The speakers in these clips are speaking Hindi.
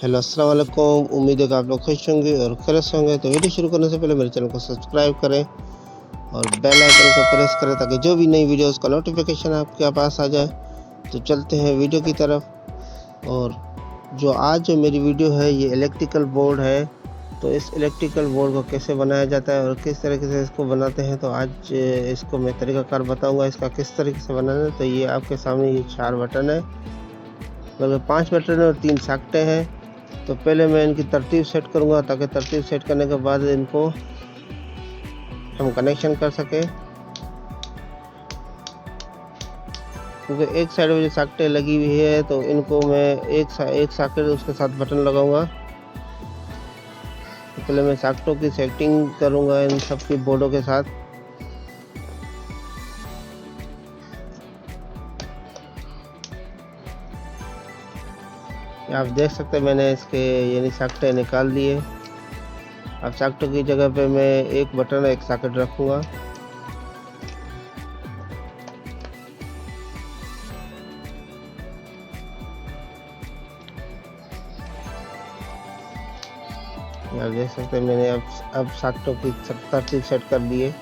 हेलो अस्सलाम वालेकुम। उम्मीद है कि आप लोग खुश होंगे और खैरियत से होंगे। तो वीडियो शुरू करने से पहले मेरे चैनल को सब्सक्राइब करें और बेल आइकन को प्रेस करें ताकि जो भी नई वीडियोस का नोटिफिकेशन आपके पास आ जाए। तो चलते हैं वीडियो की तरफ। और जो मेरी वीडियो है ये इलेक्ट्रिकल बोर्ड है। तो इस इलेक्ट्रिकल बोर्ड को कैसे बनाया जाता है और किस तरीके से इसको बनाते हैं, तो आज इसको मैं तरीकाकार बताऊंगा इसका किस तरीके से बनाना है। तो ये आपके सामने ये 4 बटन है, मतलब 5 बटन और 3 सॉकेटें हैं। तो पहले मैं इनकी तरतीब सेट करूंगा ताकि तरतीब सेट करने के बाद इनको हम कनेक्शन कर सके, क्योंकि एक साइड में जो सॉकेटें लगी हुई है तो इनको मैं एक सॉकेट उसके साथ बटन लगाऊंगा। तो पहले मैं सॉकेटों की सेटिंग करूंगा इन सब की बोर्डों के साथ। आप देख सकते हैं मैंने इसके यानी सॉकेटें निकाल दिए। अब सॉकेटों की जगह पे मैं एक बटन एक सॉकेट रखूंगा। आप देख सकते हैं मैंने अब सॉकेटों की तरतीब सेट कर दिए।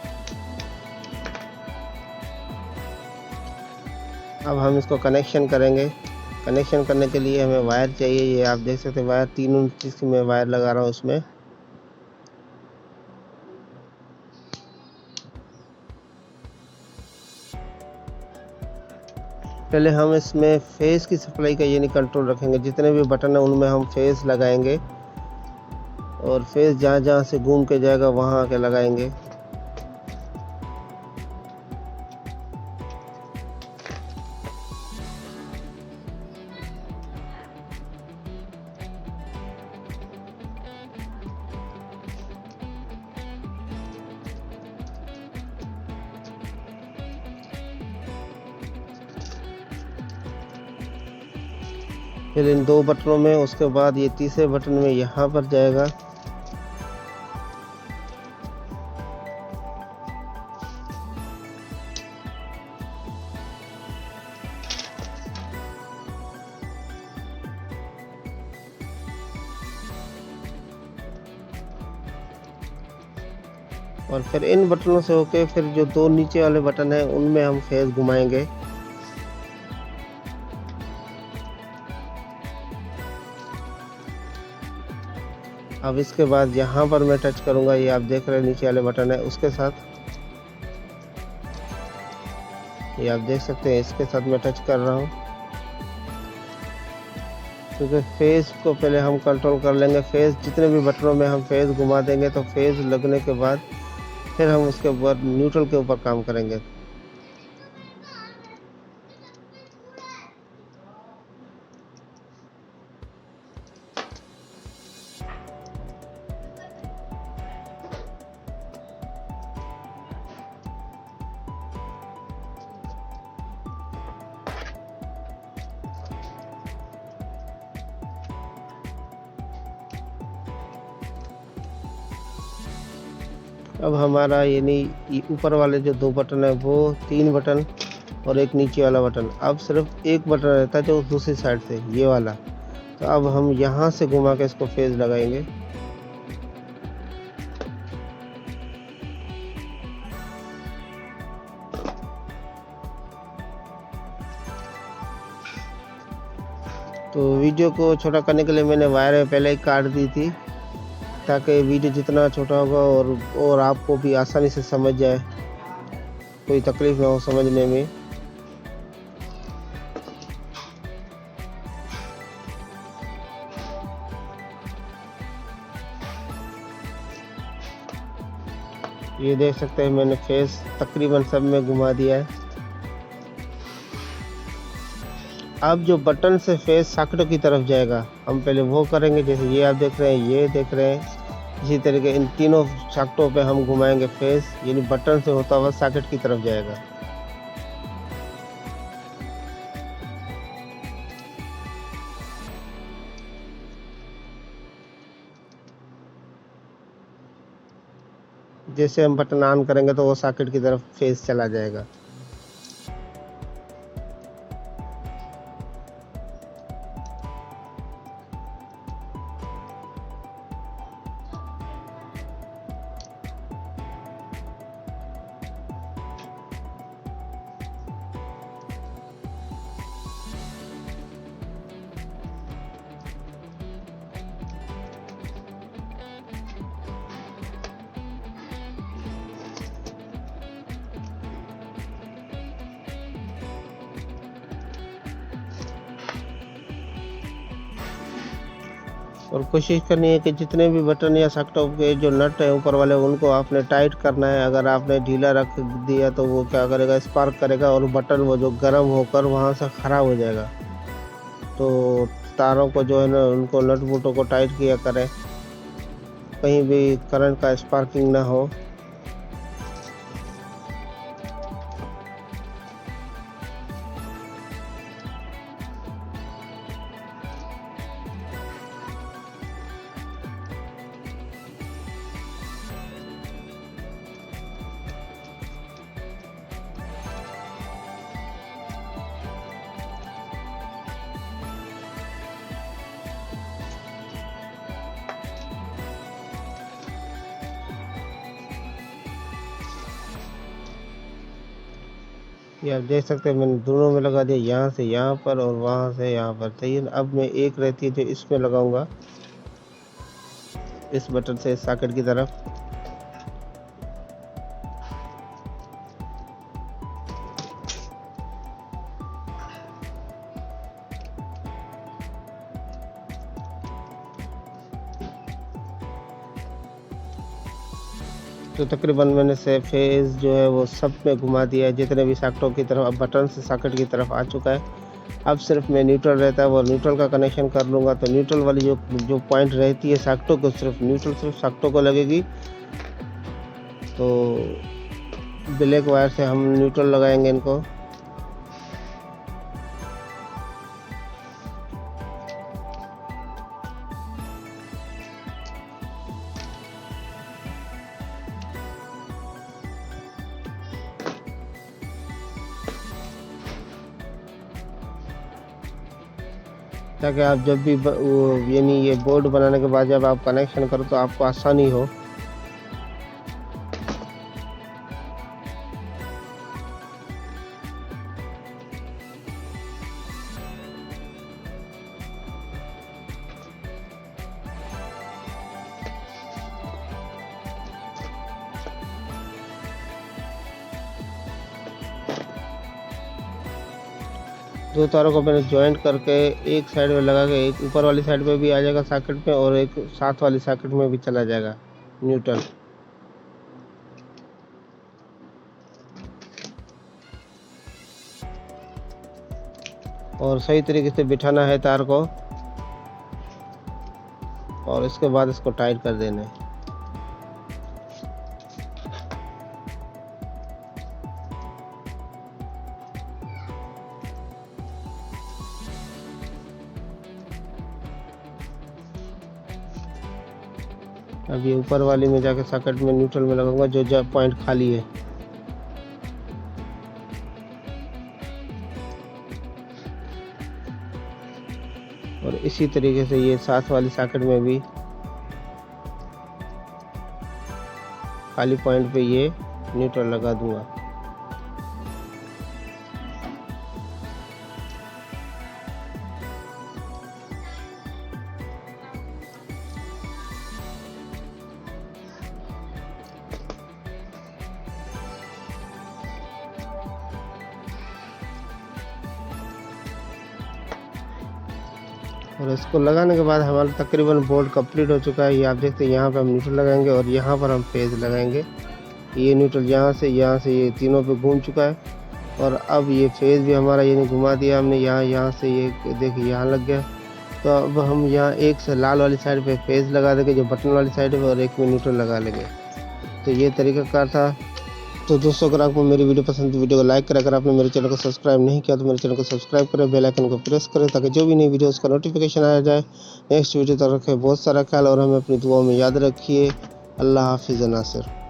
अब हम इसको कनेक्शन करेंगे। कनेक्शन करने के लिए हमें वायर चाहिए। ये आप देख सकते हैं वायर 3 इंच की मैं वायर लगा रहा हूँ उसमें। पहले हम इसमें फेस की सप्लाई का यानी कंट्रोल रखेंगे। जितने भी बटन है उनमें हम फेस लगाएंगे और फेस जहाँ जहाँ से घूम के जाएगा वहाँ आके लगाएंगे। फिर इन 2 बटनों में, उसके बाद ये तीसरे बटन में यहाँ पर जाएगा। और फिर इन बटनों से होके फिर जो 2 नीचे वाले बटन हैं उनमें हम फेस घुमाएंगे। अब इसके बाद यहाँ पर मैं टच करूँगा। ये आप देख रहे हैं नीचे वाले बटन है उसके साथ, ये आप देख सकते हैं इसके साथ मैं टच कर रहा हूँ। क्योंकि फेस को पहले हम कंट्रोल कर लेंगे। फेस जितने भी बटनों में हम फेस घुमा देंगे तो फेस लगने के बाद फिर हम उसके ऊपर न्यूट्रल के ऊपर काम करेंगे। अब हमारा यानी ऊपर वाले जो 2 बटन है वो 3 बटन और एक नीचे वाला बटन, अब सिर्फ एक बटन रहता है जो दूसरी साइड से ये वाला। तो अब हम यहाँ से घुमा के इसको फेस लगाएंगे। तो वीडियो को छोटा करने के लिए मैंने वायर पहले ही काट दी थी ताकि वीडियो जितना छोटा होगा और आपको भी आसानी से समझ जाए, कोई तकलीफ ना हो समझने में। ये देख सकते हैं मैंने फेस तकरीबन सब में घुमा दिया है। अब जो बटन से फेस सॉकेटों की तरफ जाएगा हम पहले वो करेंगे। जैसे ये आप देख रहे हैं, ये देख रहे हैं, इसी तरीके इन तीनों सॉकेटों पे हम घुमाएंगे फेस, यानी बटन से होता हुआ सॉकेट की तरफ जाएगा। जैसे हम बटन ऑन करेंगे तो वो सॉकेट की तरफ फेस चला जाएगा। और कोशिश करनी है कि जितने भी बटन या सॉकेटों के जो नट है ऊपर वाले उनको आपने टाइट करना है। अगर आपने ढीला रख दिया तो वो क्या करेगा, स्पार्क करेगा और बटन वो जो गर्म होकर वहाँ से ख़राब हो जाएगा। तो तारों को जो है ना उनको नट बोल्टों को टाइट किया करें, कहीं भी करंट का स्पार्किंग ना हो। ये आप देख सकते हैं मैंने दोनों में लगा दिया, यहाँ से यहाँ पर और वहाँ से यहाँ पर। सही है। अब मैं एक रहती है जो इसमें लगाऊंगा, इस बटन से इस सॉकेट की तरफ। तो तकरीबन मैंने से फेज जो है वो सब में घुमा दिया है, जितने भी सॉकेटों की तरफ। अब बटन से सॉकेट की तरफ आ चुका है। अब सिर्फ मैं न्यूट्रल रहता है वो न्यूट्रल का कनेक्शन कर लूँगा। तो न्यूट्रल वाली जो पॉइंट रहती है सॉकेटों को, सिर्फ न्यूट्रल सिर्फ सॉकेटों को लगेगी। तो ब्लैक वायर से हम न्यूट्रल लगाएंगे इनको। ताकि आप जब भी यानी ये बोर्ड बनाने के बाद जब आप कनेक्शन करो तो आपको आसानी हो। दो तारों को मैंने ज्वाइंट करके एक साइड में लगा के, एक ऊपर वाली साइड में भी आ जाएगा सॉकेट में और एक साथ वाली सॉकेट में भी चला जाएगा न्यूट्रल। और सही तरीके से बिठाना है तार को और इसके बाद इसको टाइट कर देना है। अब ये ऊपर वाली में जाके सॉकेट में न्यूट्रल में लगाऊंगा जो पॉइंट खाली है। और इसी तरीके से ये साथ वाली सॉकेट में भी खाली पॉइंट पे ये न्यूट्रल लगा दूंगा। और इसको लगाने के बाद हमारा तकरीबन बोर्ड कंप्लीट हो चुका है। ये आप देखते हैं यहाँ पे हम न्यूट्रल लगाएंगे और यहाँ पर हम फेज लगाएंगे। ये न्यूट्रल यहाँ से ये तीनों पे घूम चुका है। और अब ये फेज भी हमारा ये घुमा दिया हमने, यहाँ से ये देखिए यहाँ लग गया। तो अब हम यहाँ एक से लाल वाली साइड पे फेज लगा देंगे जो बटन वाली साइड पे, और एक में न्यूट्रल लगा लेंगे। तो ये तरीक़ाकार था। तो दोस्तों अगर आपको मेरी वीडियो पसंद तो वीडियो को लाइक करें। अगर आपने मेरे चैनल को सब्सक्राइब नहीं किया तो मेरे चैनल को सब्सक्राइब करें, बेल आइकन को प्रेस करें ताकि जो भी नई वीडियो उसका नोटिफिकेशन आ जाए। नेक्स्ट वीडियो तक रखें बहुत सारा ख्याल और हमें अपनी दुआओं में याद रखिए। अल्लाह हाफिज़ नासिर।